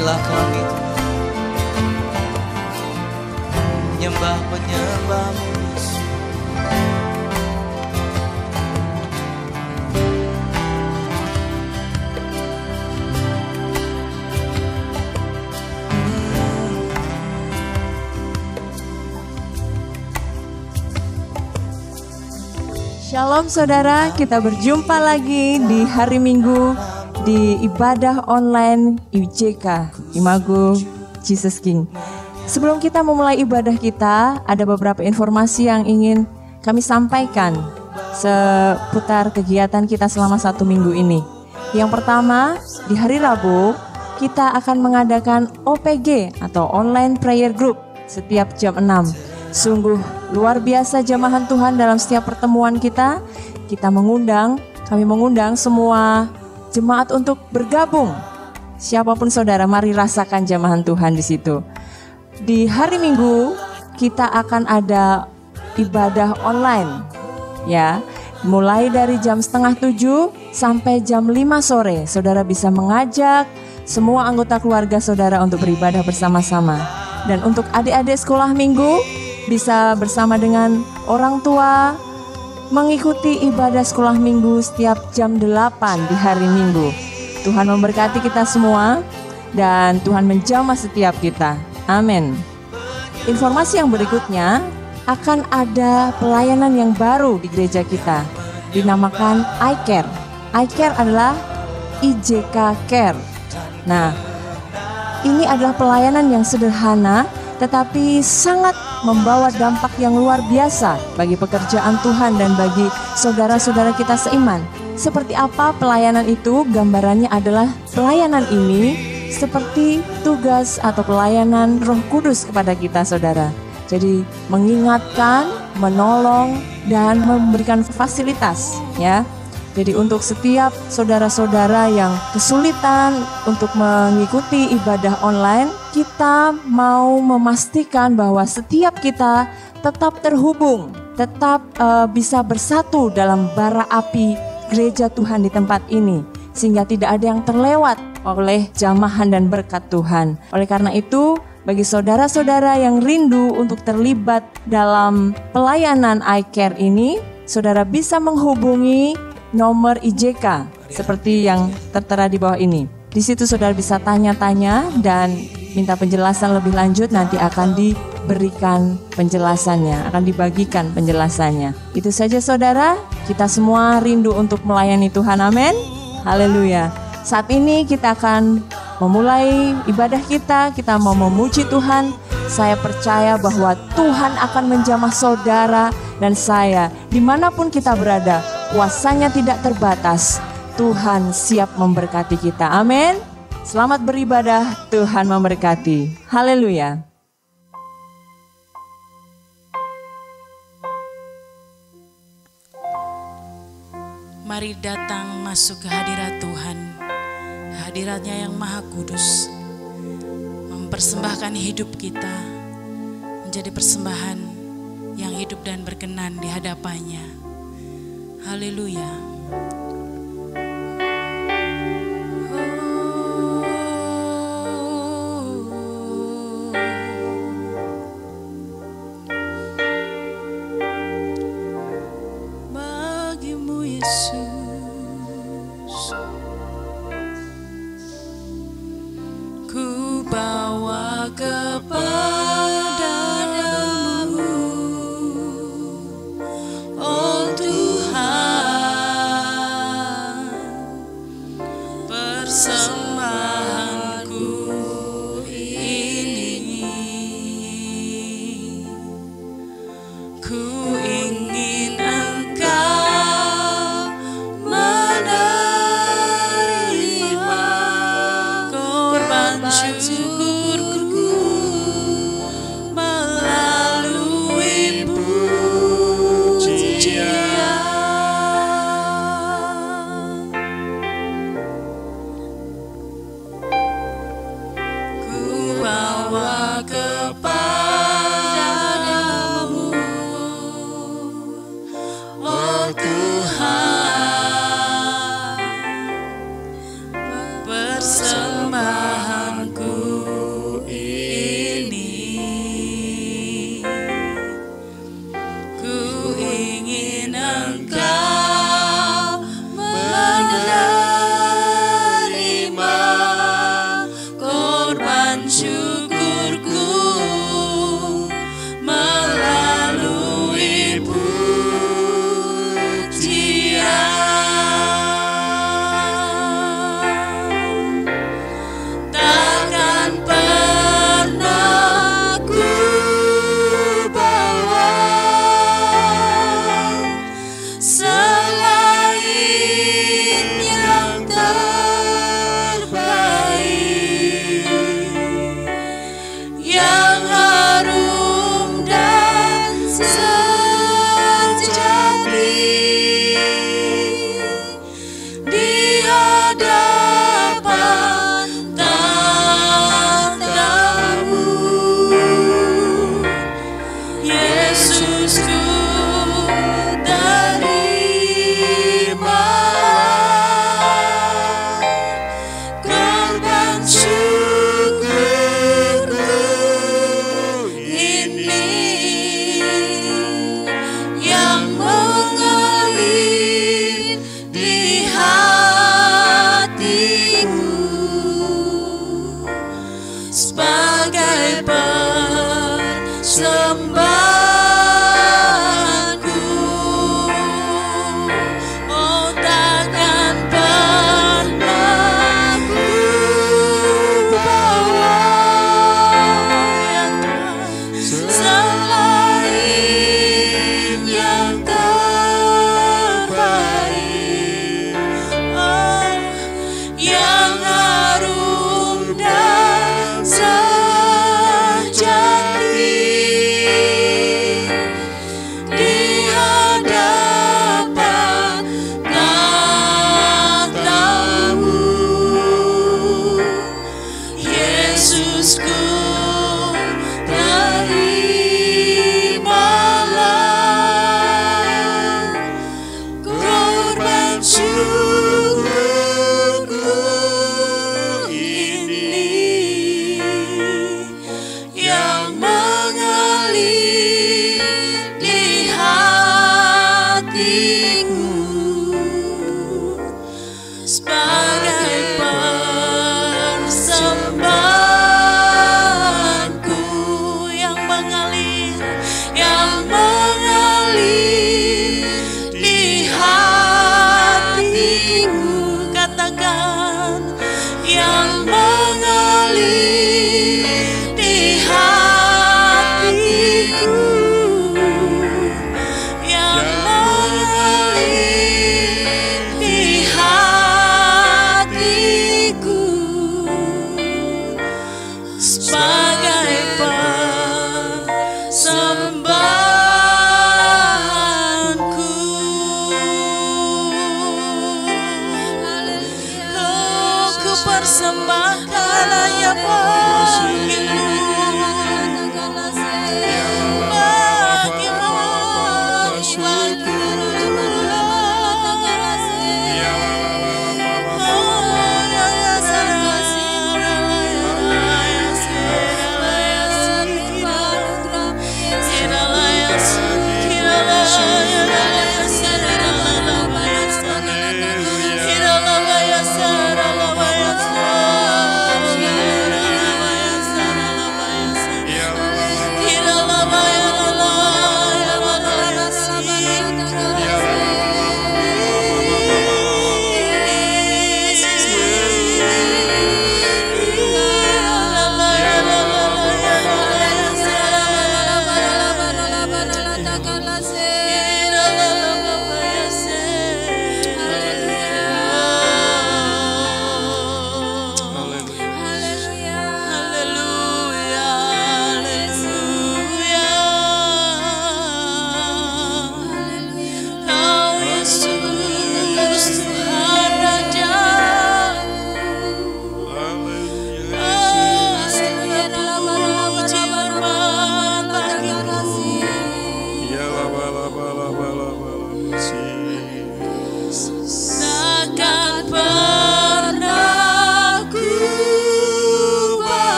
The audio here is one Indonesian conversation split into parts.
inilah kami, menyembah-Mu Yesus. Shalom saudara, kita berjumpa lagi di hari Minggu di ibadah online IJK, Imago Jesus King. Sebelum kita memulai ibadah kita, ada beberapa informasi yang ingin kami sampaikan seputar kegiatan kita selama 1 minggu ini. Yang pertama, di hari Rabu, kita akan mengadakan OPG atau Online Prayer Group setiap jam 6. Sungguh luar biasa jamahan Tuhan dalam setiap pertemuan kita. Kami mengundang semua jemaat untuk bergabung. Siapapun saudara, mari rasakan jamahan Tuhan di situ. Di hari Minggu kita akan ada ibadah online, ya. Mulai dari jam 6:30 sampai jam 5 sore, saudara bisa mengajak semua anggota keluarga saudara untuk beribadah bersama-sama. Dan untuk adik-adik sekolah minggu, bisa bersama dengan orang tua mengikuti ibadah sekolah minggu setiap jam 8 di hari Minggu. Tuhan memberkati kita semua dan Tuhan menjamah setiap kita. Amin. Informasi yang berikutnya, akan ada pelayanan yang baru di gereja kita, dinamakan iCare. iCare adalah IJK Care. Nah, ini adalah pelayanan yang sederhana tetapi sangat membawa dampak yang luar biasa bagi pekerjaan Tuhan dan bagi saudara-saudara kita seiman. Seperti apa pelayanan itu? Gambarannya adalah pelayanan ini seperti tugas atau pelayanan Roh Kudus kepada kita saudara. Jadi mengingatkan, menolong, dan memberikan fasilitas, ya. Jadi untuk setiap saudara-saudara yang kesulitan untuk mengikuti ibadah online, kita mau memastikan bahwa setiap kita tetap terhubung, tetap bisa bersatu dalam bara api gereja Tuhan di tempat ini, sehingga tidak ada yang terlewat oleh jamahan dan berkat Tuhan. Oleh karena itu, bagi saudara-saudara yang rindu untuk terlibat dalam pelayanan iCare ini, saudara bisa menghubungi nomor IJK seperti yang tertera di bawah ini. Di situ saudara bisa tanya-tanya dan minta penjelasan lebih lanjut, nanti akan diberikan penjelasannya, akan dibagikan penjelasannya. Itu saja saudara, kita semua rindu untuk melayani Tuhan, amin. Haleluya. Saat ini kita akan memulai ibadah kita mau memuji Tuhan. Saya percaya bahwa Tuhan akan menjamah saudara dan saya dimanapun kita berada. Kuasanya tidak terbatas. Tuhan siap memberkati kita. Amin. Selamat beribadah. Tuhan memberkati. Haleluya. Mari datang masuk ke hadirat Tuhan. Hadiratnya yang maha kudus. Mempersembahkan hidup kita menjadi persembahan yang hidup dan berkenan di hadapannya. Haleluya. Bagimu Yesus, ku bawa kepadamu, oh Tuhan, persembahanku ini. Ku ingin Engkau menerima korban syukurku melalui pujian. persembahkan hanya bagimu.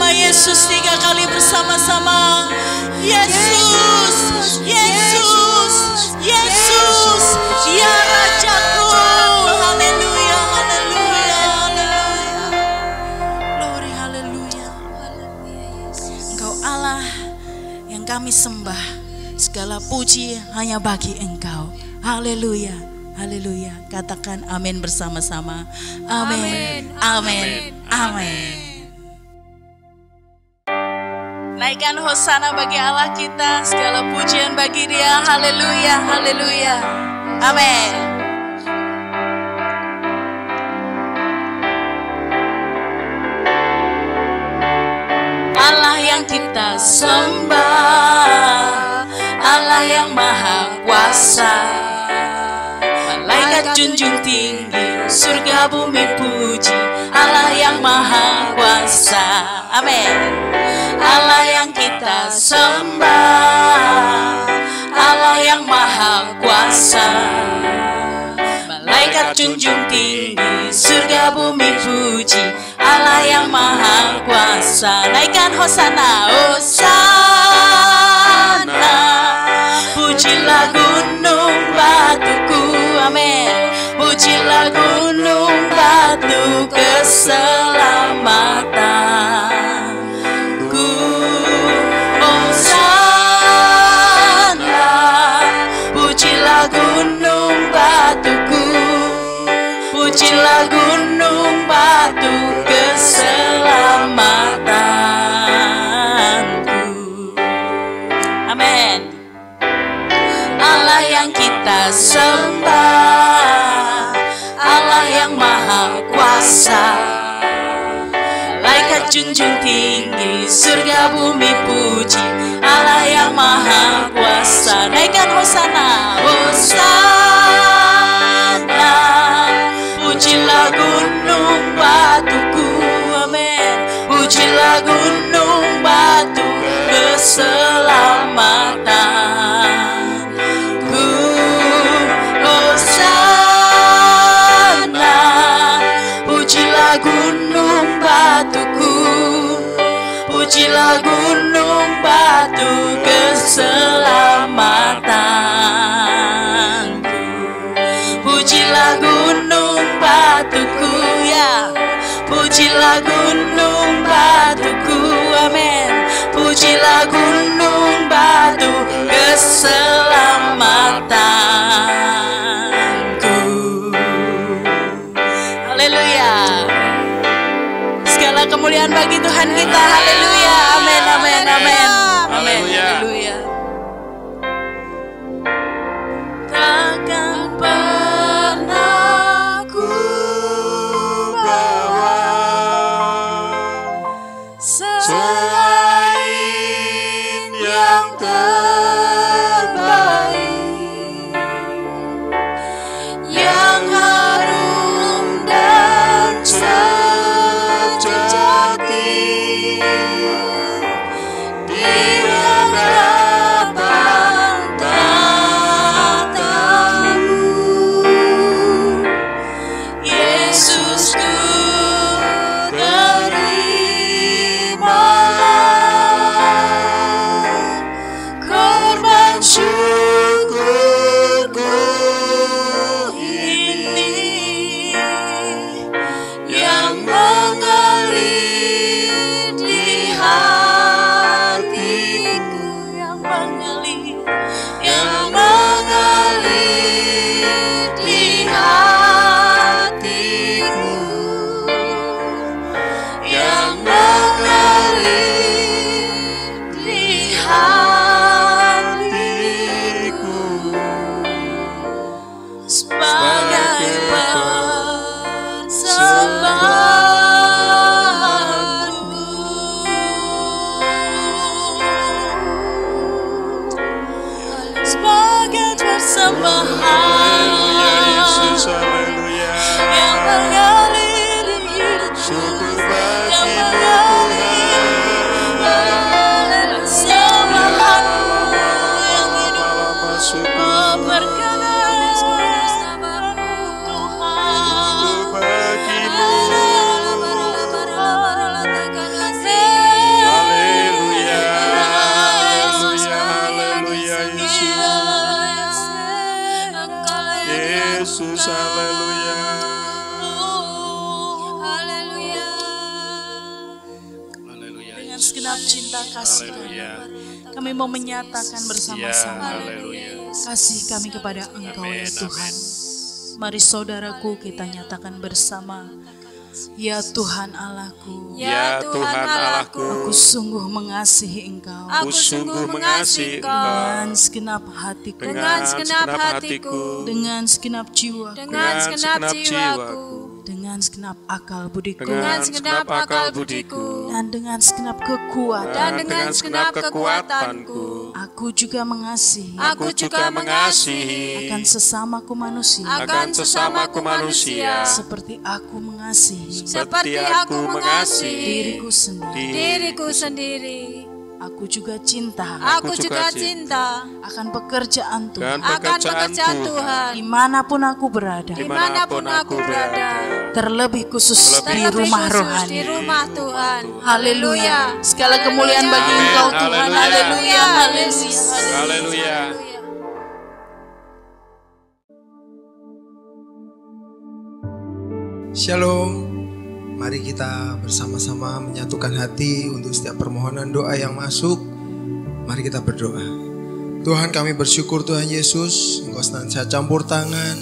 Yesus 3 kali bersama-sama. Yesus, Yesus, Yesus, ya Rajaku. Haleluya, haleluya, haleluya. Glory, haleluya. Engkau Allah yang kami sembah. Segala puji hanya bagi Engkau. Haleluya, haleluya. Katakan amin bersama-sama. Amin, amin, amin. Naikkan hosana bagi Allah kita, segala pujian bagi Dia. Haleluya, haleluya. Amin. Allah yang kita sembah, Allah yang maha kuasa, malaikat junjung tinggi, surga bumi puji, Allah yang maha kuasa. Amin. Allah yang kita sembah, Allah yang maha kuasa, malaikat junjung tinggi, surga bumi puji, Allah yang maha kuasa. Naikkan hosana, hosana. Pujilah gunung batuku, amin. Pujilah gunung batu keselamatan. Gunung batuku, pujilah gunung batu keselamatanku. Amin. Allah tinggi, surga bumi puji Allah yang maha kuasa. Naikkan hosana, hosana. Pujilah gunung batuku, amin. Pujilah gunung batu keselamatanku. Hosana. Pujilah gunung batuku, pujilah gunung batu keselamatanku. Pujilah gunung batuku, ya. Pujilah gunung batuku, amin. Pujilah gunung batu keselamatanku. Haleluya. Segala kemuliaan bagi Tuhan kita. Haleluya. Amin, amin, amin. Amin. Haleluya. Takkan pernah ku bawa selain yang terbaik, yang harum dan sejati di hadapan tatamu. Yesusku, terimalah korban syukurku ini yang mengalir di hatiku, yang mengalir di hatiku, yang mengalir di hatiku sebagai persembahanku, sebagai persembahan yang mengalir di hidupku, yang mengalir persembahanmu yang hidup memperkenalkan Yesus, haleluya. Dengan segenap cinta kasih kami mau menyatakan bersama-sama kasih kami kepada Engkau ya Tuhan. Mari saudaraku kita nyatakan bersama. Ya Tuhan Allahku, Ya Tuhan Allahku, aku sungguh mengasihi Engkau, aku sungguh mengasihi Engkau dengan segenap hatiku, dengan segenap hatiku, dengan segenap jiwaku, dengan segenap jiwaku, dengan segenap akal budiku, dengan segenap akal budiku, dan dengan segenap kekuatan, dan dengan segenap kekuatanku. Aku juga mengasihi, Aku juga mengasihi akan sesamaku manusia, akan sesamaku manusia, seperti aku mengasihi seperti aku mengasihi diriku sendiri. diriku sendiri. Aku juga cinta Aku juga cinta akan pekerjaan Tuhan, akan pekerjaan Tuhan, dimanapun aku berada, dimanapun aku berada, terlebih khusus di terlebih rumah khusus rohani. di rumah Tuhan. Haleluya. Segala kemuliaan bagi Amin. Engkau Tuhan. Haleluya. Haleluya. Haleluya. Haleluya. Shalom. Mari kita bersama-sama menyatukan hati untuk setiap permohonan doa yang masuk. Mari kita berdoa. Tuhan, kami bersyukur Tuhan Yesus, Engkau senantiasa campur tangan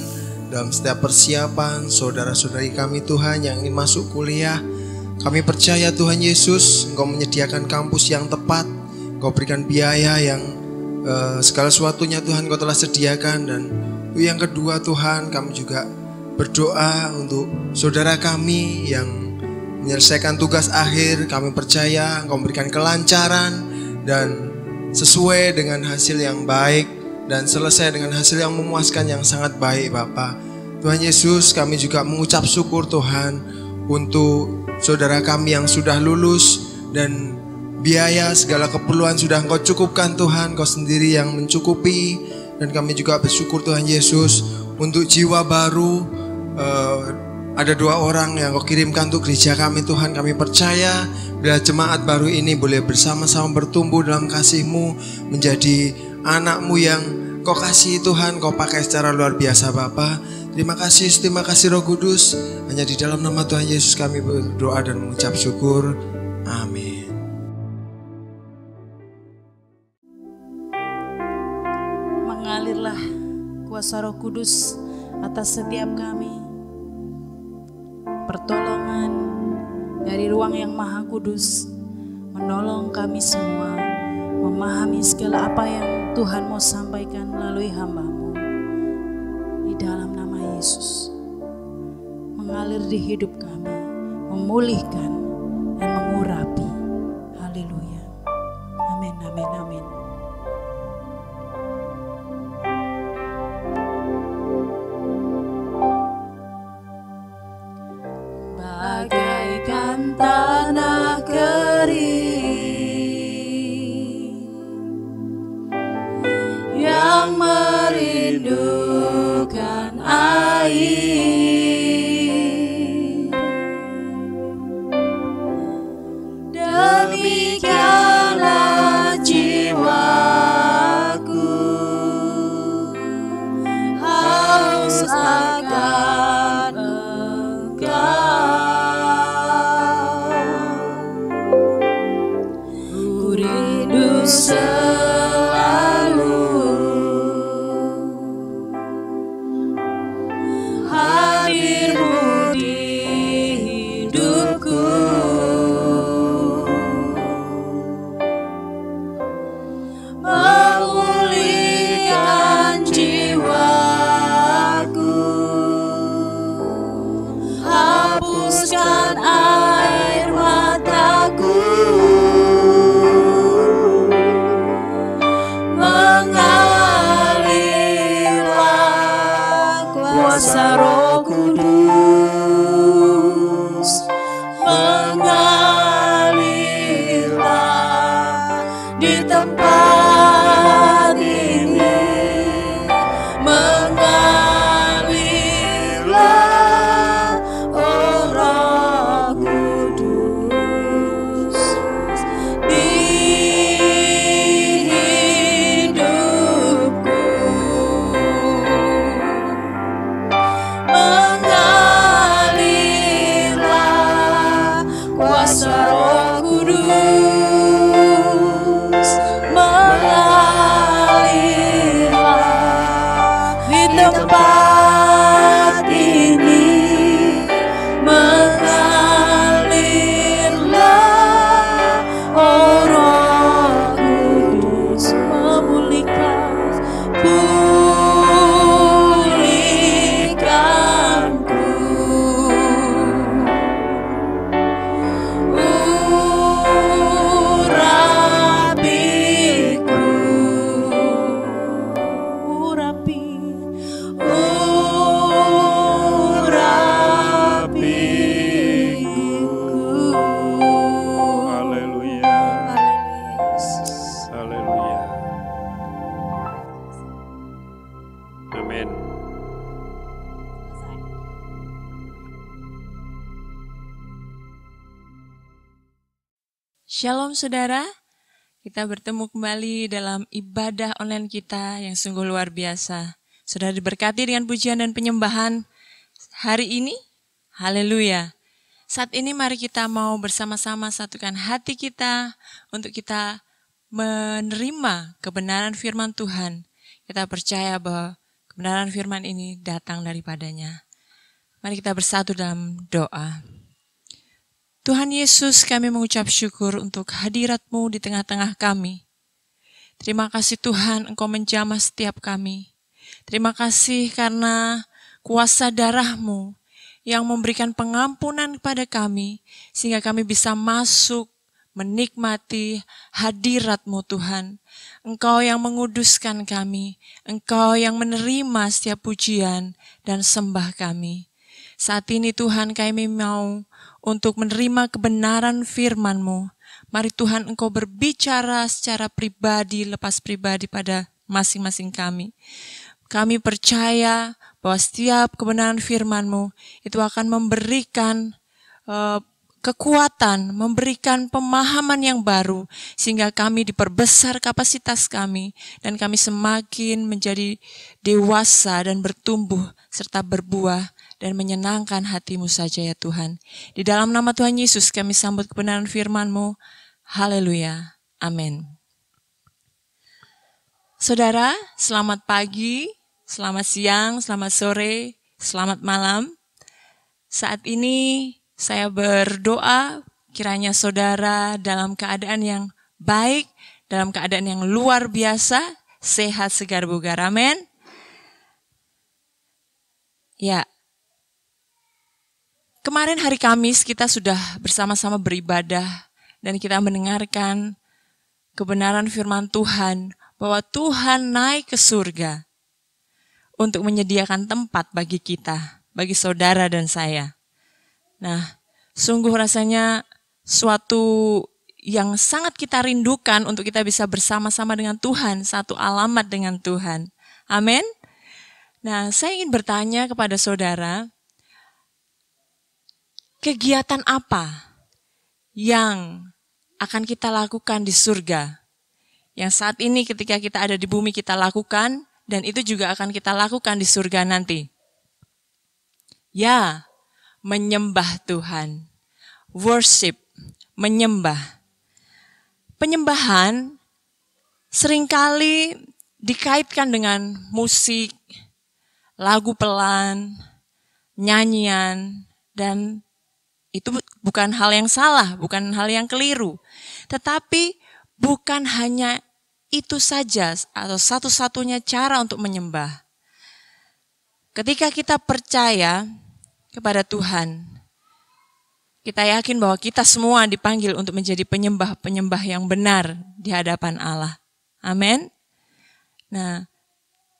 dalam setiap persiapan saudara-saudari kami Tuhan yang ingin masuk kuliah. Kami percaya Tuhan Yesus, Engkau menyediakan kampus yang tepat, Engkau berikan biaya yang segala sesuatunya Tuhan Engkau telah sediakan. Dan yang kedua Tuhan, kami juga berdoa untuk saudara kami yang menyelesaikan tugas akhir. Kami percaya Engkau memberikan kelancaran dan sesuai dengan hasil yang baik dan selesai dengan hasil yang memuaskan yang sangat baik Bapa. Tuhan Yesus, kami juga mengucap syukur Tuhan untuk saudara kami yang sudah lulus dan biaya segala keperluan sudah Engkau cukupkan Tuhan, Engkau sendiri yang mencukupi. Dan kami juga bersyukur Tuhan Yesus untuk jiwa baru. Ada 2 orang yang Kau kirimkan untuk gereja kami Tuhan. Kami percaya bila jemaat baru ini boleh bersama-sama bertumbuh dalam kasih-Mu, menjadi anak-Mu yang Kau kasih Tuhan, Kau pakai secara luar biasa Bapa. Terima kasih Roh Kudus. Hanya di dalam nama Tuhan Yesus kami berdoa dan mengucap syukur. Amin. Mengalirlah kuasa Roh Kudus atas setiap kami. Pertolongan dari ruang yang Maha Kudus menolong kami semua memahami segala apa yang Tuhan mau sampaikan melalui hamba-Mu. Di dalam nama Yesus, mengalir di hidup kami, memulihkan dan mengurapi. Haleluya. Amin, amin, amin. Bagaikan tanah kering yang merindukan air, demikianlah jiwaku haus akan selalu hadir-Mu di hidupku, memulihkan jiwaku, hapuskan air mataku. Kuasa Roh Kudus mengalirlah di tempat ini, mengalirlah oh Roh Kudus di hidupku. Mengalirlah kuasa Roh Kudus, mengalirlah di tempat ini, mengalirlah oh Roh Kudus, memulihkan Shalom saudara, kita bertemu kembali dalam ibadah online kita yang sungguh luar biasa. Sudah diberkati dengan pujian dan penyembahan hari ini, haleluya. Saat ini mari kita mau bersama-sama satukan hati kita untuk kita menerima kebenaran firman Tuhan. Kita percaya bahwa kebenaran firman ini datang daripadanya. Mari kita bersatu dalam doa. Tuhan Yesus, kami mengucap syukur untuk hadirat-Mu di tengah-tengah kami. Terima kasih Tuhan, Engkau menjamah setiap kami. Terima kasih karena kuasa darah-Mu yang memberikan pengampunan kepada kami, sehingga kami bisa masuk menikmati hadirat-Mu Tuhan. Engkau yang menguduskan kami, Engkau yang menerima setiap pujian dan sembah kami. Saat ini Tuhan kami mau untuk menerima kebenaran firman-Mu. Mari Tuhan Engkau berbicara secara pribadi, lepas pribadi pada masing-masing kami. Kami percaya bahwa setiap kebenaran firman-Mu itu akan memberikan kekuatan, memberikan pemahaman yang baru, sehingga kami diperbesar kapasitas kami, dan kami semakin menjadi dewasa dan bertumbuh, serta berbuah, dan menyenangkan hati-Mu saja ya Tuhan. Di dalam nama Tuhan Yesus kami sambut kebenaran firman-Mu. Haleluya. Amin. Saudara, selamat pagi, selamat siang, selamat sore, selamat malam. Saat ini saya berdoa kiranya saudara dalam keadaan yang baik, dalam keadaan yang luar biasa, sehat, segar, bugar. Amin. Ya, kemarin hari Kamis kita sudah bersama-sama beribadah dan kita mendengarkan kebenaran firman Tuhan bahwa Tuhan naik ke surga untuk menyediakan tempat bagi kita, bagi saudara dan saya. Nah, sungguh rasanya suatu yang sangat kita rindukan untuk kita bisa bersama-sama dengan Tuhan, satu alamat dengan Tuhan. Amin. Nah, saya ingin bertanya kepada saudara, kegiatan apa yang akan kita lakukan di surga? Yang saat ini ketika kita ada di bumi kita lakukan, dan itu juga akan kita lakukan di surga nanti. Ya, menyembah Tuhan. Worship, menyembah. Penyembahan seringkali dikaitkan dengan musik, lagu pelan, nyanyian, dan itu bukan hal yang salah, bukan hal yang keliru. Tetapi bukan hanya itu saja atau satu-satunya cara untuk menyembah. Ketika kita percaya kepada Tuhan, kita yakin bahwa kita semua dipanggil untuk menjadi penyembah-penyembah yang benar di hadapan Allah. Amin. Nah,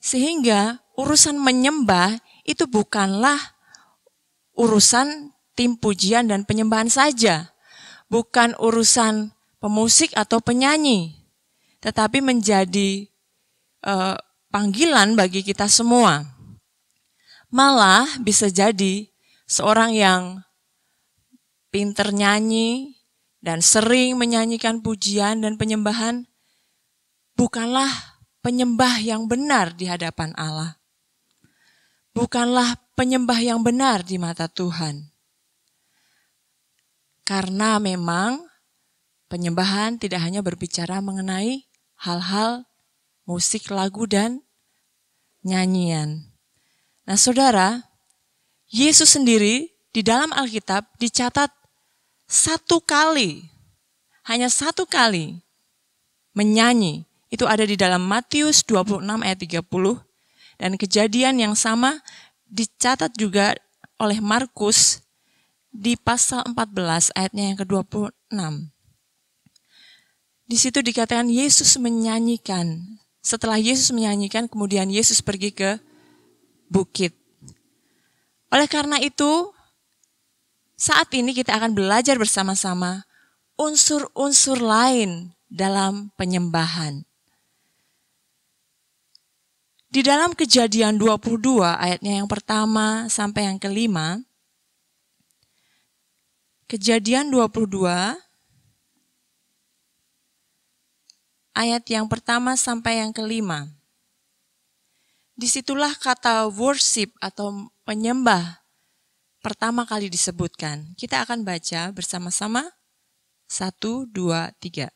sehingga urusan menyembah itu bukanlah urusan tim pujian dan penyembahan saja. Bukan urusan pemusik atau penyanyi, tetapi menjadi panggilan bagi kita semua. Malah bisa jadi seorang yang pinter nyanyi dan sering menyanyikan pujian dan penyembahan bukanlah penyembah yang benar di hadapan Allah. Bukanlah penyembah yang benar di mata Tuhan. Karena memang penyembahan tidak hanya berbicara mengenai hal-hal musik, lagu, dan nyanyian. Nah saudara, Yesus sendiri di dalam Alkitab dicatat hanya satu kali menyanyi. Itu ada di dalam Matius 26 ayat 30. Dan kejadian yang sama dicatat juga oleh Markus di pasal 14 ayatnya yang ke-26. Di situ dikatakan Yesus menyanyikan. Setelah Yesus menyanyikan, kemudian Yesus pergi ke bukit. Oleh karena itu, saat ini kita akan belajar bersama-sama unsur-unsur lain dalam penyembahan. Di dalam Kejadian 22 ayatnya yang pertama sampai yang kelima, Kejadian 22 ayat yang pertama sampai yang kelima. Disitulah kata worship atau penyembah pertama kali disebutkan. Kita akan baca bersama-sama 1, 2, 3.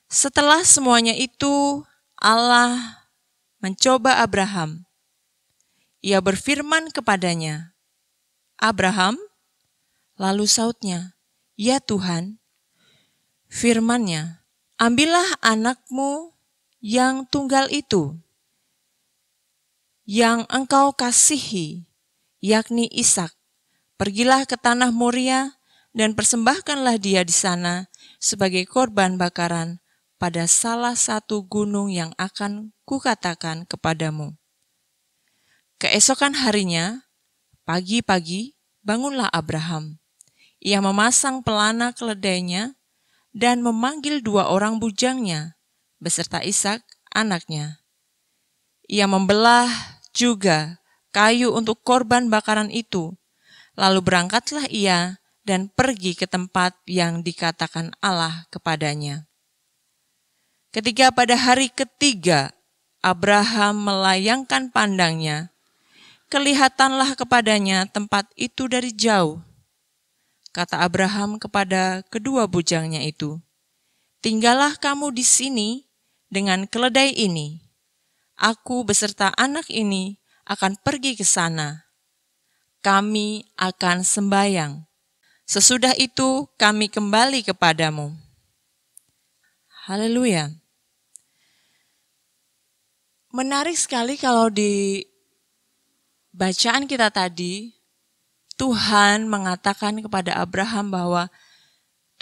Setelah semuanya itu Allah mencoba Abraham. Ia berfirman kepadanya, Abraham, lalu sautnya, ya Tuhan, firman-Nya, ambillah anakmu yang tunggal itu, yang engkau kasihi, yakni Ishak, Pergilah ke tanah Moria dan persembahkanlah dia di sana sebagai korban bakaran pada salah satu gunung yang akan kukatakan kepadamu. Keesokan harinya, pagi-pagi, bangunlah Abraham. Ia memasang pelana keledainya dan memanggil 2 orang bujangnya beserta Ishak anaknya. Ia membelah juga kayu untuk korban bakaran itu. Lalu berangkatlah ia dan pergi ke tempat yang dikatakan Allah kepadanya. Ketika pada hari ketiga Abraham melayangkan pandangnya, kelihatanlah kepadanya tempat itu dari jauh. Kata Abraham kepada kedua bujangnya itu, "Tinggallah kamu di sini dengan keledai ini. Aku beserta anak ini akan pergi ke sana. Kami akan sembahyang. Sesudah itu kami kembali kepadamu." Haleluya. Menarik sekali kalau di bacaan kita tadi, Tuhan mengatakan kepada Abraham bahwa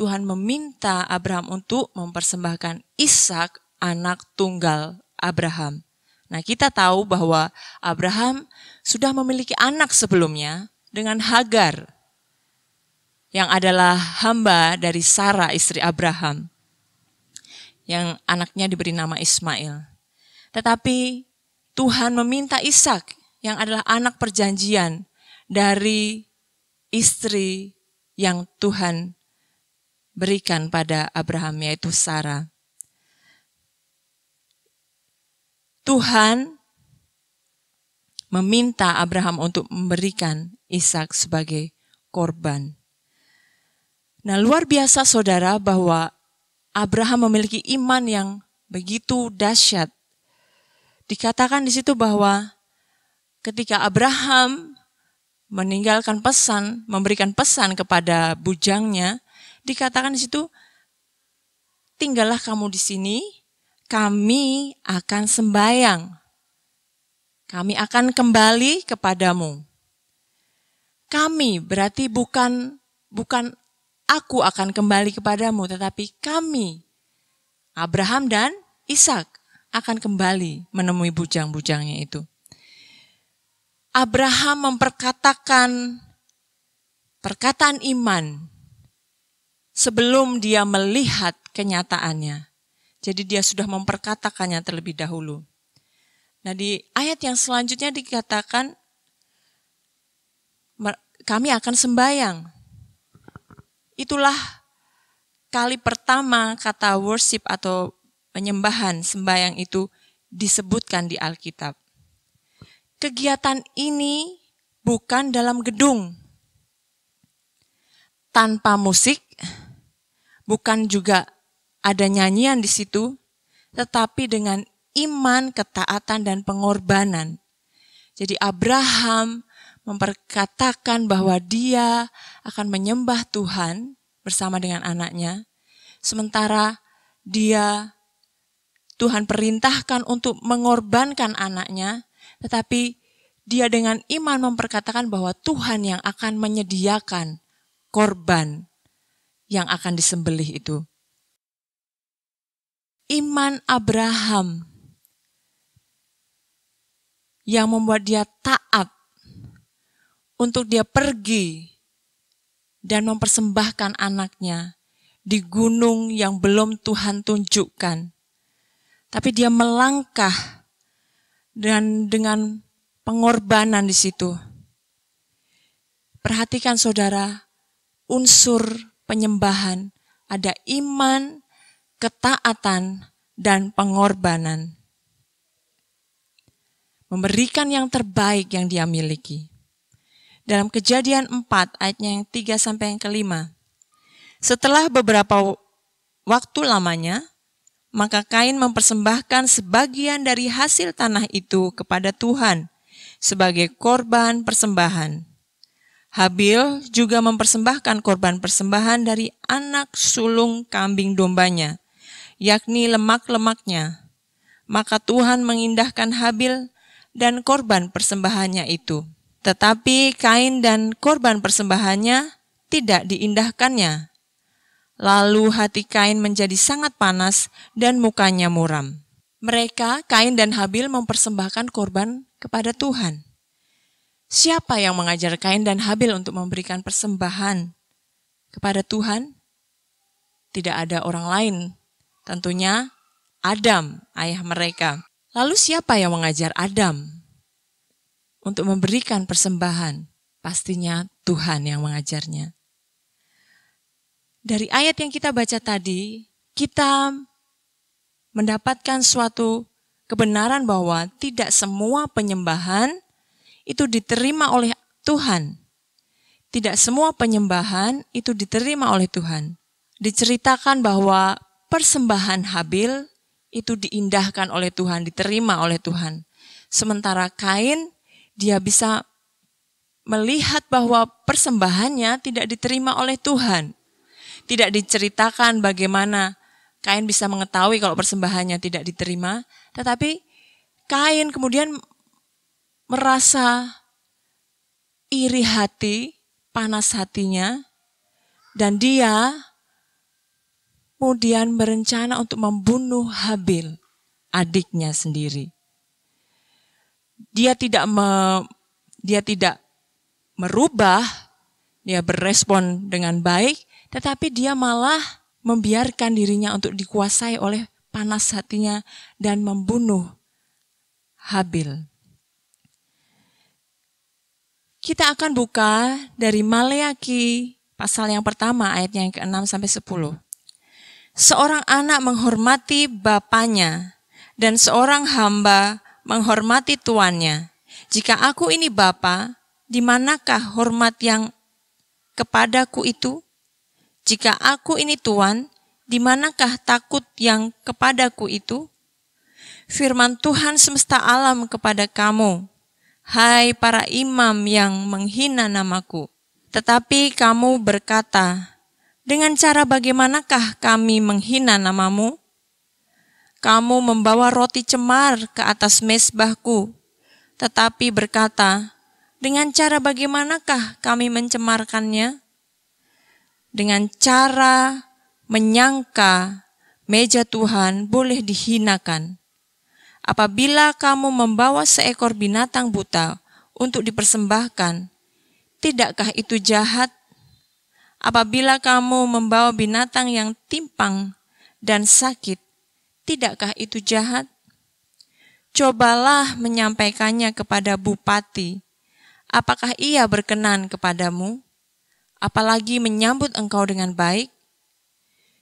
Tuhan meminta Abraham untuk mempersembahkan Ishak, anak tunggal Abraham. Nah, kita tahu bahwa Abraham sudah memiliki anak sebelumnya dengan Hagar, yang adalah hamba dari Sarah, istri Abraham, yang anaknya diberi nama Ismail. Tetapi Tuhan meminta Ishak, yang adalah anak perjanjian dari istri yang Tuhan berikan pada Abraham, yaitu Sarah. Tuhan meminta Abraham untuk memberikan Ishak sebagai korban. Nah, luar biasa saudara bahwa Abraham memiliki iman yang begitu dahsyat. Dikatakan di situ bahwa ketika Abraham meninggalkan pesan, memberikan pesan kepada bujangnya, dikatakan di situ, "Tinggallah kamu di sini, kami akan sembahyang. Kami akan kembali kepadamu." Kami berarti bukan aku akan kembali kepadamu, tetapi kami, Abraham dan Ishak, akan kembali menemui bujang-bujangnya itu. Abraham memperkatakan perkataan iman sebelum dia melihat kenyataannya. Jadi dia sudah memperkatakannya terlebih dahulu. Nah, di ayat yang selanjutnya dikatakan, kami akan sembahyang. Itulah kali pertama kata worship atau penyembahan, sembahyang itu disebutkan di Alkitab. Kegiatan ini bukan dalam gedung, tanpa musik, bukan juga ada nyanyian di situ, tetapi dengan iman, ketaatan, dan pengorbanan. Jadi Abraham memperkatakan bahwa dia akan menyembah Tuhan bersama dengan anaknya, sementara Tuhan perintahkan untuk mengorbankan anaknya, tetapi dia dengan iman memperkatakan bahwa Tuhan yang akan menyediakan korban yang akan disembelih itu. Iman Abraham yang membuat dia taat untuk dia pergi dan mempersembahkan anaknya di gunung yang belum Tuhan tunjukkan. Tapi dia melangkah dan dengan pengorbanan di situ. Perhatikan saudara, unsur penyembahan ada iman, ketaatan, dan pengorbanan. Memberikan yang terbaik yang dia miliki. Dalam Kejadian 4 ayatnya yang 3 sampai yang 5. Setelah beberapa waktu lamanya, maka Kain mempersembahkan sebagian dari hasil tanah itu kepada Tuhan sebagai korban persembahan. Habil juga mempersembahkan korban persembahan dari anak sulung kambing dombanya, yakni lemak-lemaknya. Maka Tuhan mengindahkan Habil dan korban persembahannya itu. Tetapi Kain dan korban persembahannya tidak diindahkannya. Lalu hati Kain menjadi sangat panas dan mukanya muram. Mereka, Kain dan Habil, mempersembahkan korban kepada Tuhan. Siapa yang mengajar Kain dan Habil untuk memberikan persembahan kepada Tuhan? Tidak ada orang lain, tentunya Adam, ayah mereka. Lalu siapa yang mengajar Adam untuk memberikan persembahan? Pastinya Tuhan yang mengajarnya. Dari ayat yang kita baca tadi, kita mendapatkan suatu kebenaran bahwa tidak semua penyembahan itu diterima oleh Tuhan. Tidak semua penyembahan itu diterima oleh Tuhan. Diceritakan bahwa persembahan Habil itu diindahkan oleh Tuhan, diterima oleh Tuhan. Sementara Kain, dia bisa melihat bahwa persembahannya tidak diterima oleh Tuhan. Tidak diceritakan bagaimana Kain bisa mengetahui kalau persembahannya tidak diterima, tetapi Kain kemudian merasa iri hati, panas hatinya, dan dia kemudian berencana untuk membunuh Habil, adiknya sendiri. Dia tidak merubah, dia berespon dengan baik, tetapi dia malah membiarkan dirinya untuk dikuasai oleh panas hatinya dan membunuh Habil. Kita akan buka dari Maleakhi pasal yang pertama ayatnya yang ke-6 sampai 10. Seorang anak menghormati bapaknya dan seorang hamba menghormati tuannya. Jika aku ini bapa, di manakah hormat yang kepadaku itu? Jika aku ini tuan, di manakah takut yang kepadaku itu? Firman Tuhan semesta alam kepada kamu, hai para imam yang menghina namaku. Tetapi kamu berkata, dengan cara bagaimanakah kami menghina namamu? Kamu membawa roti cemar ke atas mezbahku, tetapi berkata, dengan cara bagaimanakah kami mencemarkannya? Dengan cara menyangka meja Tuhan boleh dihinakan. Apabila kamu membawa seekor binatang buta untuk dipersembahkan, tidakkah itu jahat? Apabila kamu membawa binatang yang timpang dan sakit, tidakkah itu jahat? Cobalah menyampaikannya kepada bupati. Apakah ia berkenan kepadamu? Apalagi menyambut engkau dengan baik?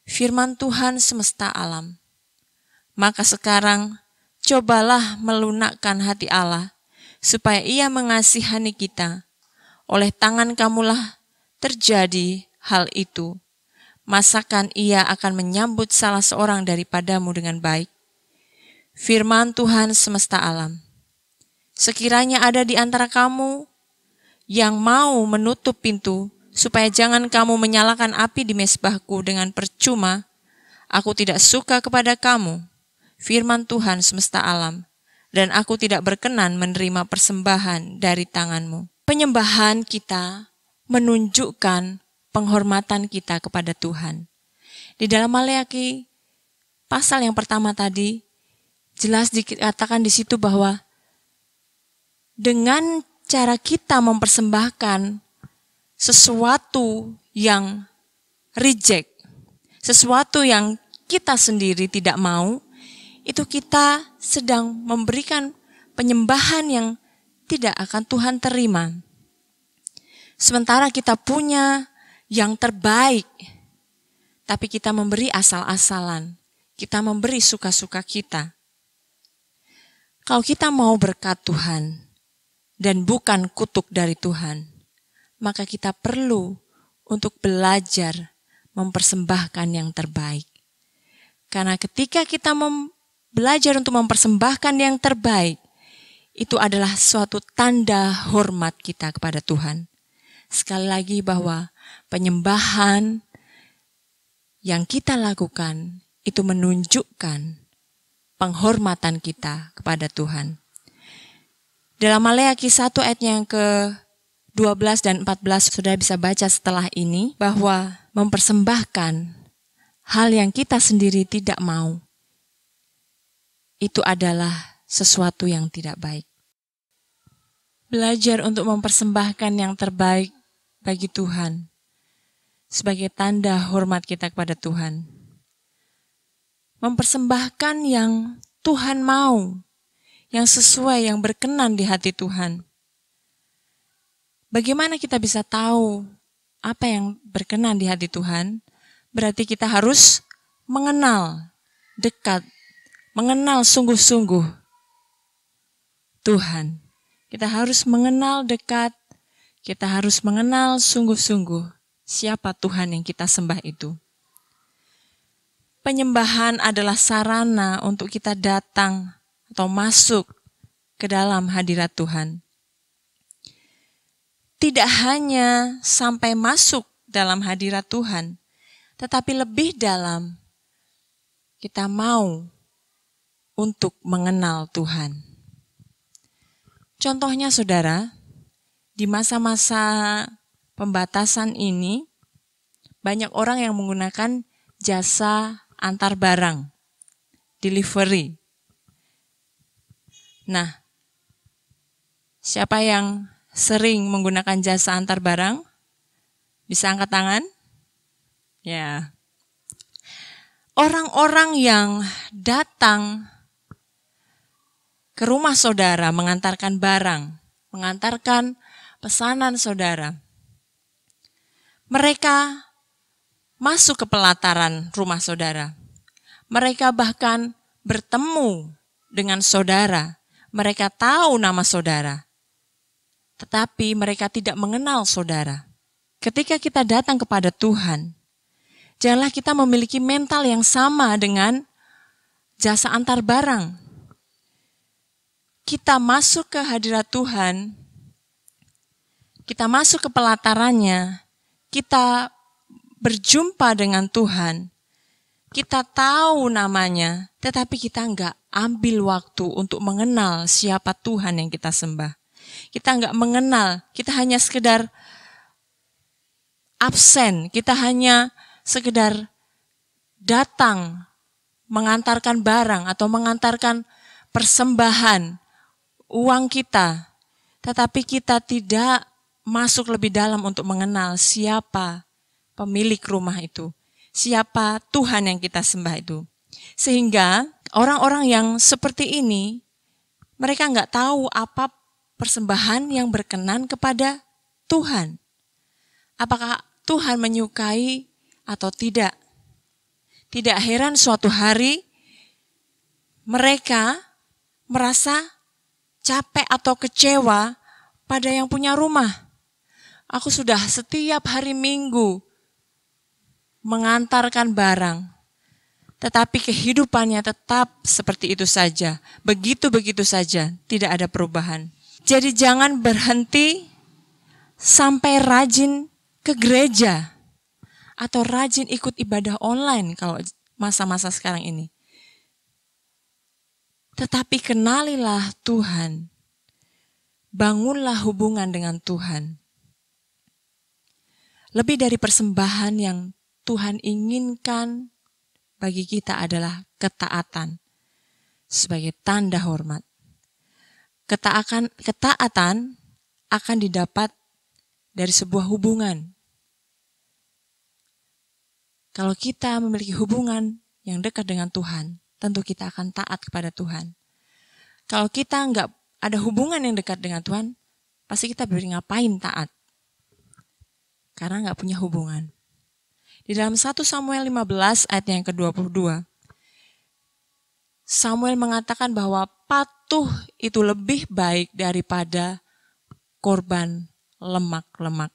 Firman Tuhan semesta alam. Maka sekarang, cobalah melunakkan hati Allah, supaya ia mengasihani kita. Oleh tangan kamulah terjadi hal itu. Masakan ia akan menyambut salah seorang daripadamu dengan baik? Firman Tuhan semesta alam. Sekiranya ada di antara kamu yang mau menutup pintu, supaya jangan kamu menyalakan api di mezbahku dengan percuma, aku tidak suka kepada kamu, firman Tuhan semesta alam, dan aku tidak berkenan menerima persembahan dari tanganmu. Penyembahan kita menunjukkan penghormatan kita kepada Tuhan. Di dalam Maleakhi pasal yang pertama tadi, jelas dikatakan di situ bahwa dengan cara kita mempersembahkan sesuatu yang reject, sesuatu yang kita sendiri tidak mau, itu kita sedang memberikan penyembahan yang tidak akan Tuhan terima. Sementara kita punya yang terbaik, tapi kita memberi asal-asalan, kita memberi suka-suka kita. Kalau kita mau berkat Tuhan dan bukan kutuk dari Tuhan, maka kita perlu untuk belajar mempersembahkan yang terbaik. Karena ketika kita belajar untuk mempersembahkan yang terbaik, itu adalah suatu tanda hormat kita kepada Tuhan. Sekali lagi bahwa penyembahan yang kita lakukan itu menunjukkan penghormatan kita kepada Tuhan. Dalam Maleakhi 1 ayatnya yang ke-12 dan 14, saudara bisa baca setelah ini bahwa mempersembahkan hal yang kita sendiri tidak mau, itu adalah sesuatu yang tidak baik. Belajar untuk mempersembahkan yang terbaik bagi Tuhan sebagai tanda hormat kita kepada Tuhan. Mempersembahkan yang Tuhan mau, yang sesuai, yang berkenan di hati Tuhan. Bagaimana kita bisa tahu apa yang berkenan di hati Tuhan? Berarti kita harus mengenal dekat, mengenal sungguh-sungguh Tuhan. Kita harus mengenal dekat, kita harus mengenal sungguh-sungguh siapa Tuhan yang kita sembah itu. Penyembahan adalah sarana untuk kita datang atau masuk ke dalam hadirat Tuhan. Tidak hanya sampai masuk dalam hadirat Tuhan, tetapi lebih dalam, kita mau untuk mengenal Tuhan. Contohnya saudara, di masa-masa pembatasan ini, banyak orang yang menggunakan jasa antar barang, delivery. Nah, siapa yang sering menggunakan jasa antar barang? Bisa angkat tangan? Ya. Orang-orang yang datang ke rumah saudara mengantarkan barang, mengantarkan pesanan saudara. Mereka masuk ke pelataran rumah saudara. Mereka bahkan bertemu dengan saudara. Mereka tahu nama saudara, tetapi mereka tidak mengenal saudara. Ketika kita datang kepada Tuhan, janganlah kita memiliki mental yang sama dengan jasa antar barang. Kita masuk ke hadirat Tuhan, kita masuk ke pelatarannya, kita berjumpa dengan Tuhan, kita tahu namanya, tetapi kita enggak ambil waktu untuk mengenal siapa Tuhan yang kita sembah. Kita enggak mengenal, kita hanya sekedar absen, kita hanya sekedar datang mengantarkan barang atau mengantarkan persembahan, uang kita, tetapi kita tidak masuk lebih dalam untuk mengenal siapa pemilik rumah itu, siapa Tuhan yang kita sembah itu. Sehingga orang-orang yang seperti ini, mereka nggak tahu apa persembahan yang berkenan kepada Tuhan. Apakah Tuhan menyukai atau tidak? Tidak heran suatu hari mereka merasa capek atau kecewa pada yang punya rumah. Aku sudah setiap hari Minggu mengantarkan barang, tetapi kehidupannya tetap seperti itu saja, begitu-begitu saja, tidak ada perubahan. Jadi jangan berhenti sampai rajin ke gereja atau rajin ikut ibadah online kalau masa-masa sekarang ini. Tetapi kenalilah Tuhan, bangunlah hubungan dengan Tuhan. Lebih dari persembahan yang Tuhan inginkan bagi kita adalah ketaatan sebagai tanda hormat. Ketaatan akan didapat dari sebuah hubungan. Kalau kita memiliki hubungan yang dekat dengan Tuhan, tentu kita akan taat kepada Tuhan. Kalau kita nggak ada hubungan yang dekat dengan Tuhan, pasti kita beri ngapain taat? Karena nggak punya hubungan. Di dalam 1 Samuel 15 ayat yang ke-22, Samuel mengatakan bahwa patuh itu lebih baik daripada korban lemak-lemak.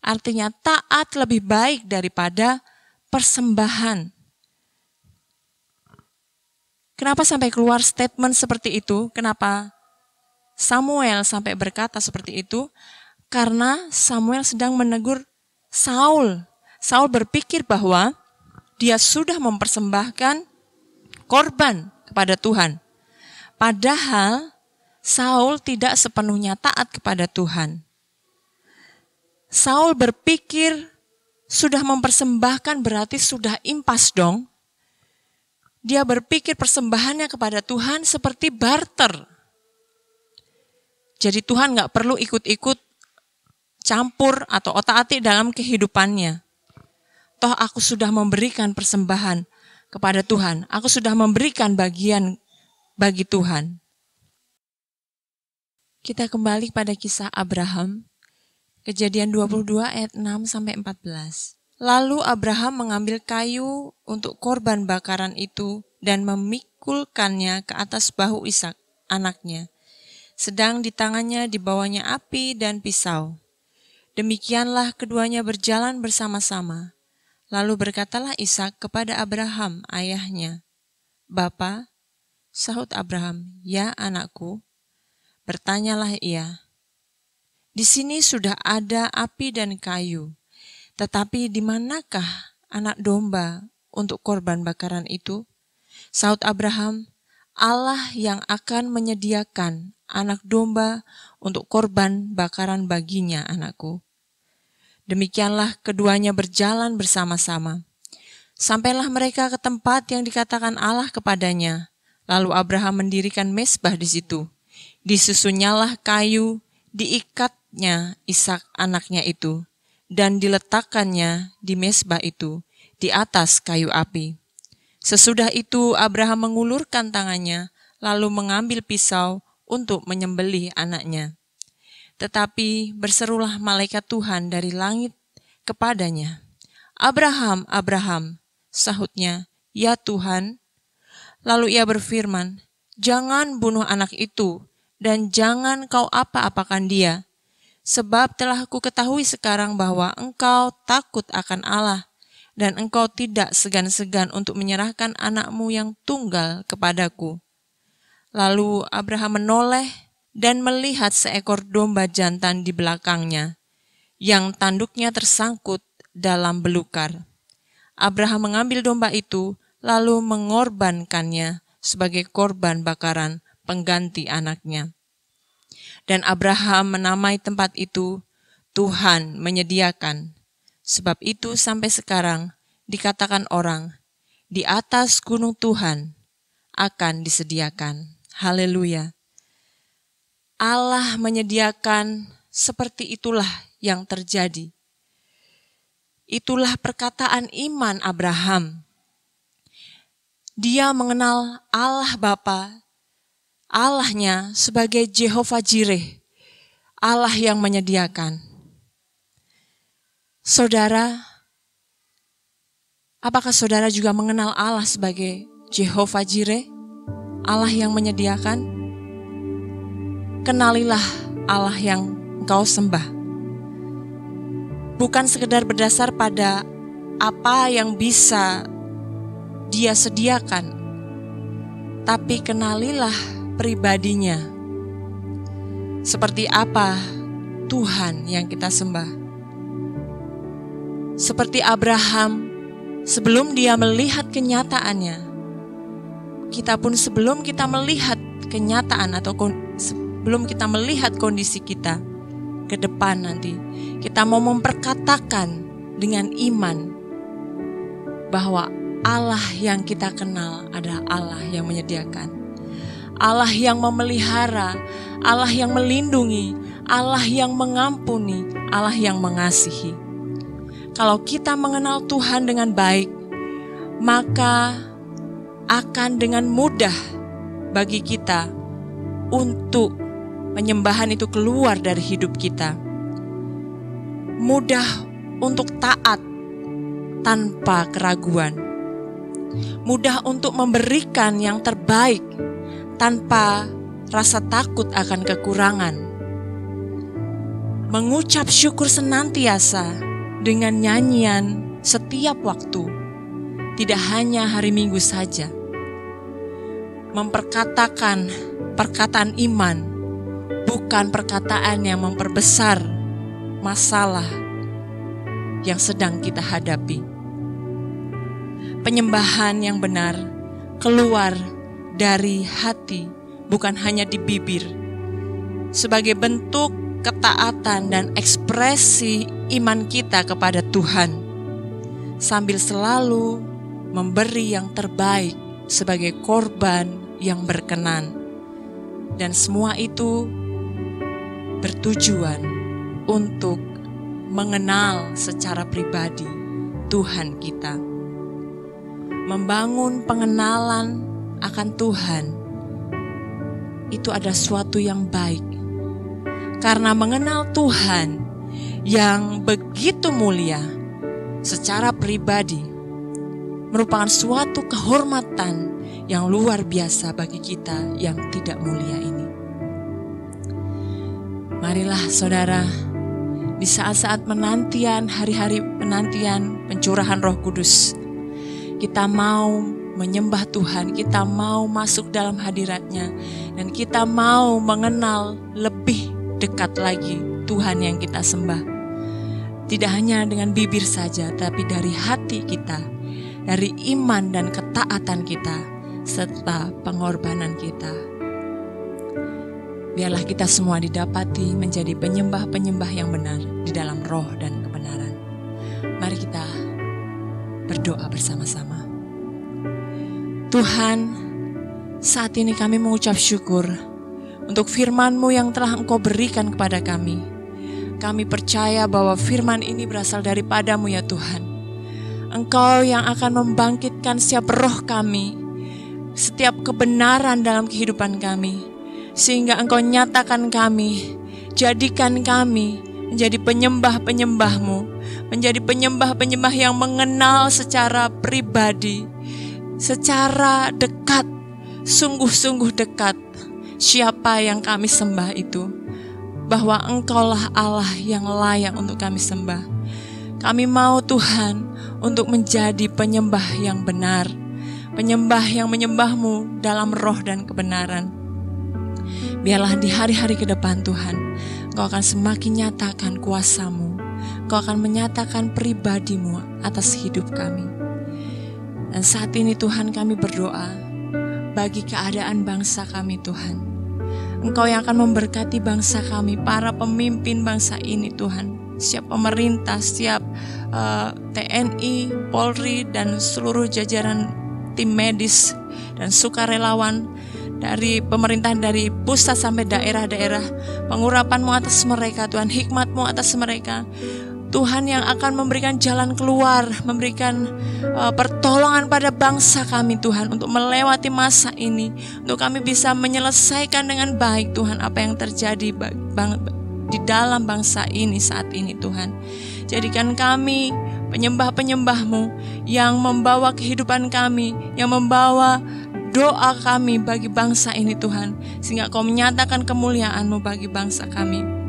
Artinya taat lebih baik daripada persembahan. Kenapa sampai keluar statement seperti itu? Kenapa Samuel sampai berkata seperti itu? Karena Samuel sedang menegur Saul. Saul berpikir bahwa dia sudah mempersembahkan korban kepada Tuhan. Padahal Saul tidak sepenuhnya taat kepada Tuhan. Saul berpikir sudah mempersembahkan berarti sudah impas dong. Dia berpikir persembahannya kepada Tuhan seperti barter. Jadi Tuhan gak perlu ikut-ikut campur atau otak-atik dalam kehidupannya. Toh aku sudah memberikan persembahan kepada Tuhan. Aku sudah memberikan bagian bagi Tuhan. Kita kembali pada kisah Abraham. Kejadian 22 ayat 6-14. Lalu Abraham mengambil kayu untuk korban bakaran itu dan memikulkannya ke atas bahu Ishak, anaknya. Sedang di tangannya dibawanya api dan pisau. Demikianlah keduanya berjalan bersama-sama. Lalu berkatalah Ishak kepada Abraham, ayahnya, "Bapa," sahut Abraham, "Ya anakku." Bertanyalah ia, "Di sini sudah ada api dan kayu. Tetapi di manakah anak domba untuk korban bakaran itu?" Sahut Abraham, "Allah yang akan menyediakan anak domba untuk korban bakaran baginya, anakku." Demikianlah keduanya berjalan bersama-sama. Sampailah mereka ke tempat yang dikatakan Allah kepadanya. Lalu Abraham mendirikan mezbah di situ. Disusunnyalah kayu, diikatnya Ishak anaknya itu, dan diletakkannya di mezbah itu, di atas kayu api. Sesudah itu Abraham mengulurkan tangannya, lalu mengambil pisau untuk menyembelih anaknya. Tetapi berserulah malaikat Tuhan dari langit kepadanya, "Abraham, Abraham," sahutnya, "Ya Tuhan." Lalu ia berfirman, "Jangan bunuh anak itu, dan jangan kau apa-apakan dia. Sebab telah ku ketahui sekarang bahwa engkau takut akan Allah, dan engkau tidak segan-segan untuk menyerahkan anakmu yang tunggal kepadaku." Lalu Abraham menoleh dan melihat seekor domba jantan di belakangnya, yang tanduknya tersangkut dalam belukar. Abraham mengambil domba itu, lalu mengorbankannya sebagai korban bakaran pengganti anaknya. Dan Abraham menamai tempat itu, Tuhan menyediakan. Sebab itu sampai sekarang dikatakan orang, di atas gunung Tuhan akan disediakan. Haleluya. Allah menyediakan, seperti itulah yang terjadi. Itulah perkataan iman Abraham. Dia mengenal Allah Bapa, Allahnya sebagai Jehovah Jireh, Allah yang menyediakan. Saudara, apakah saudara juga mengenal Allah sebagai Jehovah Jireh, Allah yang menyediakan? Kenalilah Allah yang engkau sembah. Bukan sekedar berdasar pada apa yang bisa Dia sediakan, tapi kenalilah pribadinya. Seperti apa Tuhan yang kita sembah. Seperti Abraham, sebelum dia melihat kenyataannya, kita pun sebelum kita melihat kenyataan atau sebelum kita melihat kondisi kita ke depan nanti, kita mau memperkatakan dengan iman bahwa Allah yang kita kenal adalah Allah yang menyediakan, Allah yang memelihara, Allah yang melindungi, Allah yang mengampuni, Allah yang mengasihi. Kalau kita mengenal Tuhan dengan baik, maka akan dengan mudah bagi kita untuk penyembahan itu keluar dari hidup kita. Mudah untuk taat tanpa keraguan. Mudah untuk memberikan yang terbaik tanpa rasa takut akan kekurangan. Mengucap syukur senantiasa dengan nyanyian setiap waktu, tidak hanya hari Minggu saja. Memperkatakan perkataan iman, bukan perkataan yang memperbesar masalah yang sedang kita hadapi. Penyembahan yang benar keluar dari hati, bukan hanya di bibir, sebagai bentuk ketaatan dan ekspresi iman kita kepada Tuhan, sambil selalu memberi yang terbaik sebagai korban yang berkenan. Dan semua itu bertujuan untuk mengenal secara pribadi Tuhan kita. Membangun pengenalan akan Tuhan itu ada suatu yang baik. Karena mengenal Tuhan yang begitu mulia secara pribadi merupakan suatu kehormatan yang luar biasa bagi kita yang tidak mulia ini. Marilah saudara, di saat-saat penantian, hari-hari penantian pencurahan Roh Kudus, kita mau menyembah Tuhan, kita mau masuk dalam hadirat-Nya, dan kita mau mengenal lebih dekat lagi Tuhan yang kita sembah. Tidak hanya dengan bibir saja, tapi dari hati kita, dari iman dan ketaatan kita, serta pengorbanan kita. Biarlah kita semua didapati menjadi penyembah-penyembah yang benar di dalam roh dan kebenaran. Mari kita berdoa bersama-sama. Tuhan, saat ini kami mengucap syukur untuk firman-Mu yang telah Engkau berikan kepada kami. Kami percaya bahwa firman ini berasal daripada-Mu ya Tuhan. Engkau yang akan membangkitkan setiap roh kami, setiap kebenaran dalam kehidupan kami, sehingga Engkau nyatakan kami, jadikan kami menjadi penyembah-penyembah-Mu, menjadi penyembah-penyembah yang mengenal secara pribadi, secara dekat, sungguh-sungguh dekat, siapa yang kami sembah itu, bahwa Engkaulah Allah yang layak untuk kami sembah. Kami mau Tuhan untuk menjadi penyembah yang benar, penyembah yang menyembah-Mu dalam roh dan kebenaran. Biarlah di hari-hari ke depan Tuhan, Engkau akan semakin nyatakan kuasa-Mu, Engkau akan menyatakan pribadi-Mu atas hidup kami. Dan saat ini Tuhan kami berdoa bagi keadaan bangsa kami Tuhan. Engkau yang akan memberkati bangsa kami, para pemimpin bangsa ini Tuhan. Setiap pemerintah, setiap TNI, Polri, dan seluruh jajaran tim medis dan sukarelawan dari pemerintahan dari pusat sampai daerah-daerah. Pengurapan-Mu atas mereka Tuhan, hikmat-Mu atas mereka. Tuhan yang akan memberikan jalan keluar, memberikan pertolongan pada bangsa kami Tuhan untuk melewati masa ini, untuk kami bisa menyelesaikan dengan baik Tuhan apa yang terjadi di dalam bangsa ini saat ini Tuhan. Jadikan kami penyembah-penyembah-Mu yang membawa kehidupan kami, yang membawa doa kami bagi bangsa ini Tuhan, sehingga Kau menyatakan kemuliaan-Mu bagi bangsa kami.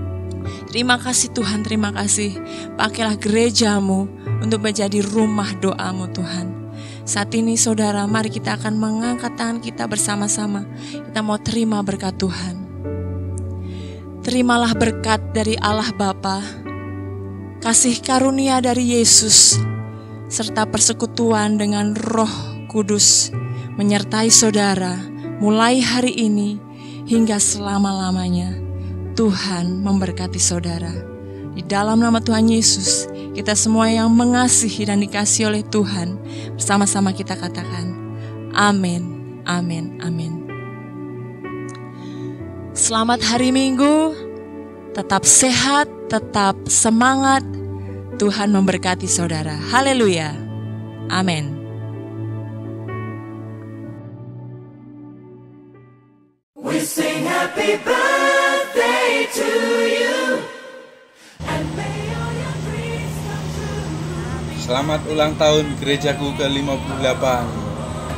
Terima kasih Tuhan, terima kasih. Pakailah gereja-Mu untuk menjadi rumah doa-Mu Tuhan. Saat ini saudara, mari kita akan mengangkat tangan kita bersama-sama. Kita mau terima berkat Tuhan. Terimalah berkat dari Allah Bapa, kasih karunia dari Yesus, serta persekutuan dengan Roh Kudus menyertai saudara mulai hari ini hingga selama-lamanya. Tuhan memberkati saudara. Di dalam nama Tuhan Yesus, kita semua yang mengasihi dan dikasihi oleh Tuhan, bersama-sama kita katakan, amin, amin, amin. Selamat hari Minggu, tetap sehat, tetap semangat. Tuhan memberkati saudara. Haleluya. Amin. We sing happy birthday to you. And may all your dreams come true. Selamat ulang tahun gerejaku ke-58.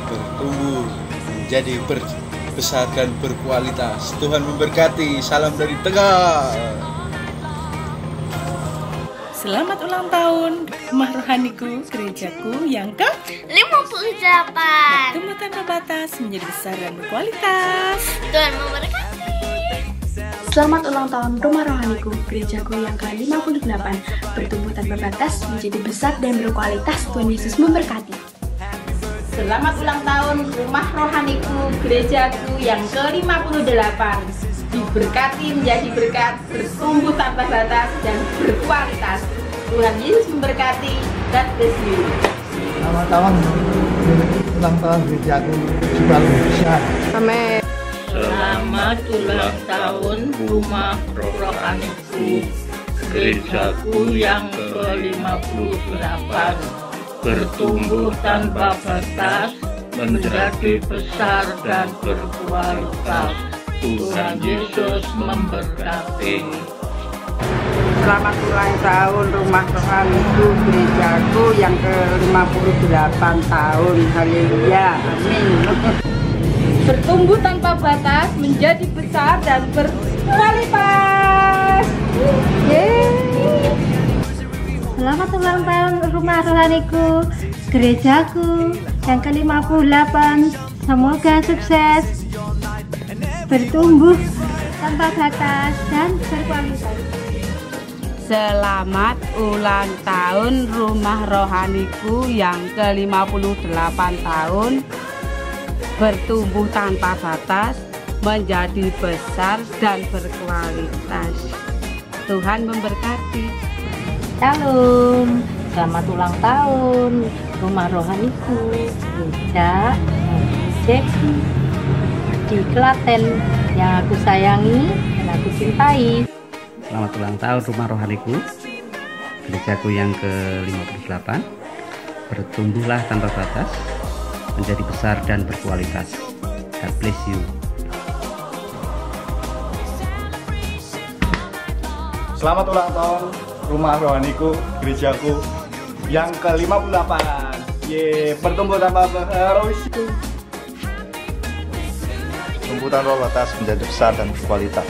Bertumbuh menjadi besar dan berkualitas. Tuhan memberkati. Salam dari Tegal. Selamat ulang tahun rumah rohaniku, gerejaku yang ke-58. Tumbuh tanpa batas, menjadi besar dan berkualitas. Tuhan memberkati. Selamat ulang tahun rumah rohaniku, gerejaku yang ke-58. Bertumbuh tanpa batas, menjadi besar dan berkualitas. Tuhan Yesus memberkati. Selamat ulang tahun rumah rohaniku, gerejaku yang ke-58. diberkati menjadi berkat, bertumbuh tanpa batas dan berkualitas. Tuhan Yesus memberkati. God bless you. Selamat tahun ulang tahun gerejaku juga lebih besar. Amin. Selamat ulang tahun rumah rohaniku gerejaku yang ke-58, bertumbuh tanpa batas, menjadi besar dan berkualitas. Tuhan Yesus memberkati. Selamat ulang tahun rumah rohaniku gerejaku yang ke-58 tahun. Haleluya, amin. Bertumbuh tanpa batas, menjadi besar dan berkualitas. Selamat ulang tahun rumah rohaniku gerejaku yang ke-58. Semoga sukses, bertumbuh tanpa batas dan berkualitas. Selamat ulang tahun rumah rohaniku yang ke-58 tahun, bertumbuh tanpa batas, menjadi besar dan berkualitas. Tuhan memberkati. Shalom, selamat ulang tahun rumah rohaniku gereja Jeki di Klaten yang aku sayangi dan aku cintai. Selamat ulang tahun rumah rohaniku gerejaku yang ke-58. Bertumbuhlah tanpa batas, menjadi besar dan berkualitas. God bless you. Selamat ulang tahun rumah rohaniku gerejaku yang ke-58. Bertumbuh tanpa batas, tumbuh tanpa batas, menjadi besar dan berkualitas.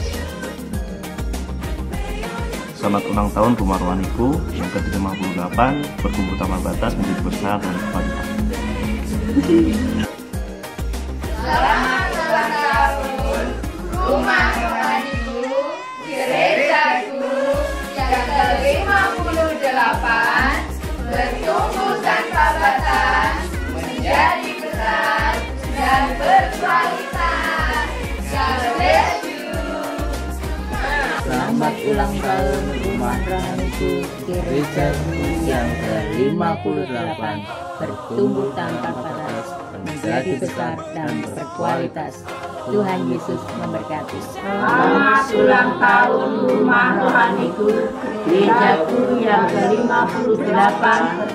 Selamat ulang tahun rumah rohaniku yang ke-58, bertumbuh tanpa batas, menjadi besar dan berkualitas. Selamat ulang tahun rumah rohaniku gerejaku yang ke-58, bertumbuh tanpa batas, menjadi besar dan berkualitas. God bless you. Selamat ulang tahun rumah rohaniku gerejaku yang ke-58, bertumbuh tanpa batas, menjadi besar dan berkualitas. Tuhan Yesus memberkati. Selamat ulang tahun rumah rohaniku gerejaku yang ke-58,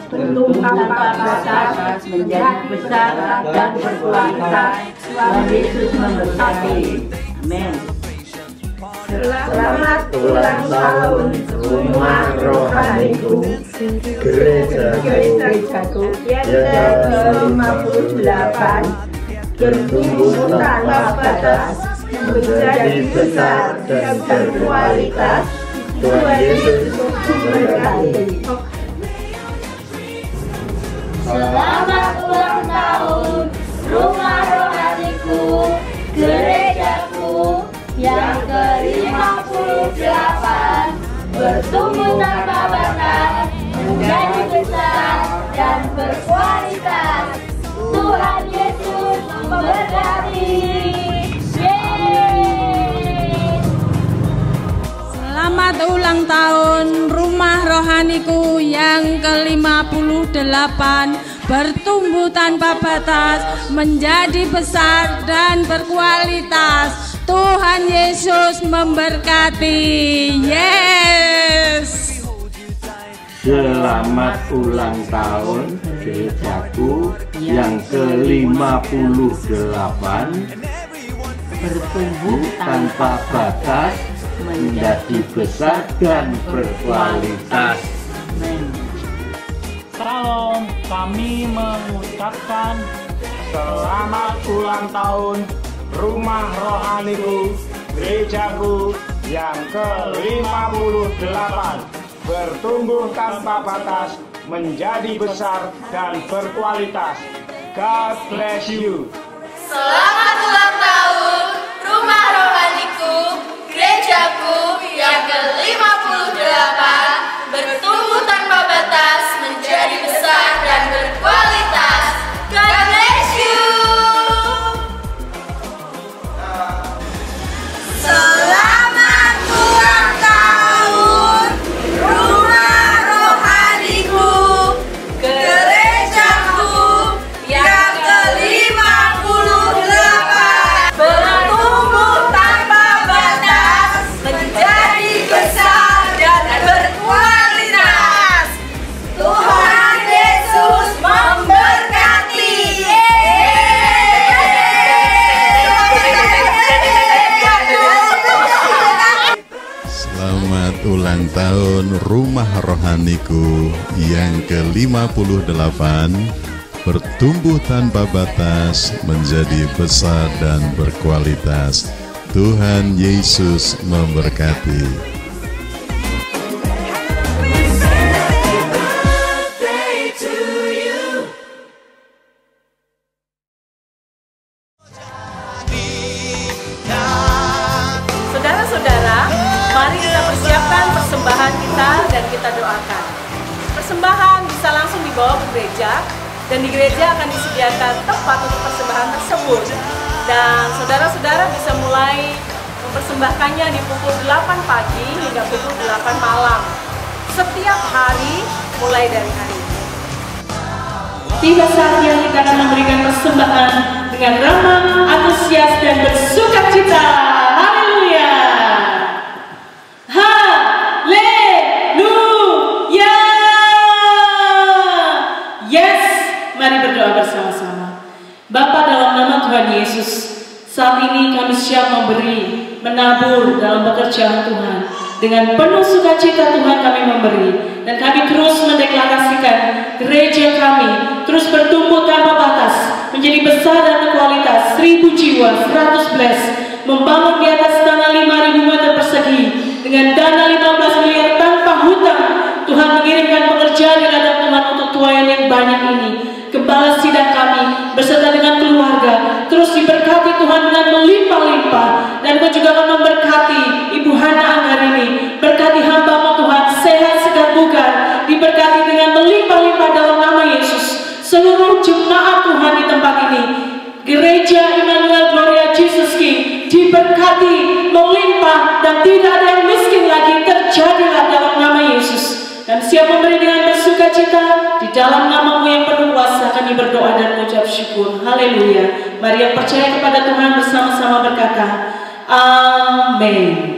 bertumbuh tanpa batas, menjadi besar dan berkualitas. Tuhan Yesus memberkati. Amin. Selamat ulang tahun rumah rohaniku gerejaku yang ke-58, bertumbuh tanpa batas, menjadi besar dan berkualitas. Tuhan Yesus memberkati. Selamat ulang tahun rumah rohaniku gerejaku yang ke-58, bertumbuh tanpa batas, menjadi besar dan berkualitas. Tuhan Yesus memberkati. Selamat ulang tahun rumah rohaniku yang ke-58, bertumbuh tanpa batas, menjadi besar dan berkualitas. Tuhan Yesus memberkati. Yes. Selamat ulang tahun gerejaku yang ke-58, bertumbuh tanpa batas, menjadi besar dan berkualitas. Salam, kami mengucapkan selamat ulang tahun rumah rohaniku gerejaku yang ke-58, bertumbuh tanpa batas, menjadi besar dan berkualitas. God bless you. Selamat ulang tahun rumah rohaniku gerejaku yang ke-58, bertumbuh tanpa batas, menjadi besar dan berkualitas. God bless you. ulang tahun Rumah Rohaniku yang ke-58 bertumbuh tanpa batas menjadi besar dan berkualitas. Tuhan Yesus memberkati. Saudara-saudara, mari kita persiapkan persembahan kita dan kita doakan. Persembahan bisa langsung dibawa ke gereja, dan di gereja akan disediakan tempat untuk persembahan tersebut. Dan saudara-saudara bisa mulai mempersembahkannya di pukul 8 pagi hingga pukul 8 malam. Setiap hari mulai dari hari ini. Tiba saatnya kita akan memberikan persembahan dengan ramah, antusias, dan bersukacita. Haleluya! Haleluya! Yes! Mari berdoa bersama-sama. Bapa, dalam nama Tuhan Yesus, saat ini kami siap memberi, menabur dalam pekerjaan Tuhan. Dengan penuh sukacita Tuhan kami memberi, dan kami terus mendeklarasikan gereja kami terus bertumbuh tanpa batas, menjadi besar dan berkualitas, 1000 jiwa, 100 bless, membangun di atas tanah 5.000 meter persegi dengan dana 15 miliar tanpa hutang. Tuhan mengirimkan pekerjaan di ladang Tuhan untuk tuayan yang banyak ini. Gembala sidang kami beserta dengan keluarga terus diberkati Tuhan dengan melimpah-limpah, dan Kau juga akan memberkati Ibu Hana Anggarini. Berkati hamba-Mu Tuhan, sehat segar bugar, diberkati dengan melimpah-limpah dalam nama Yesus. Seluruh jemaat Tuhan di tempat ini, Gereja Immanuel Gloria Jesus King, diberkati melimpah dan tidak ada yang miskin lagi. Terjadilah dalam nama Yesus. Dan siap memberi dengan bersukacita di dalam nama-Mu yang penuh kuasa. Kami berdoa dan mengucap syukur. Haleluya. Mari yang percaya kepada Tuhan bersama-sama berkata, Amin.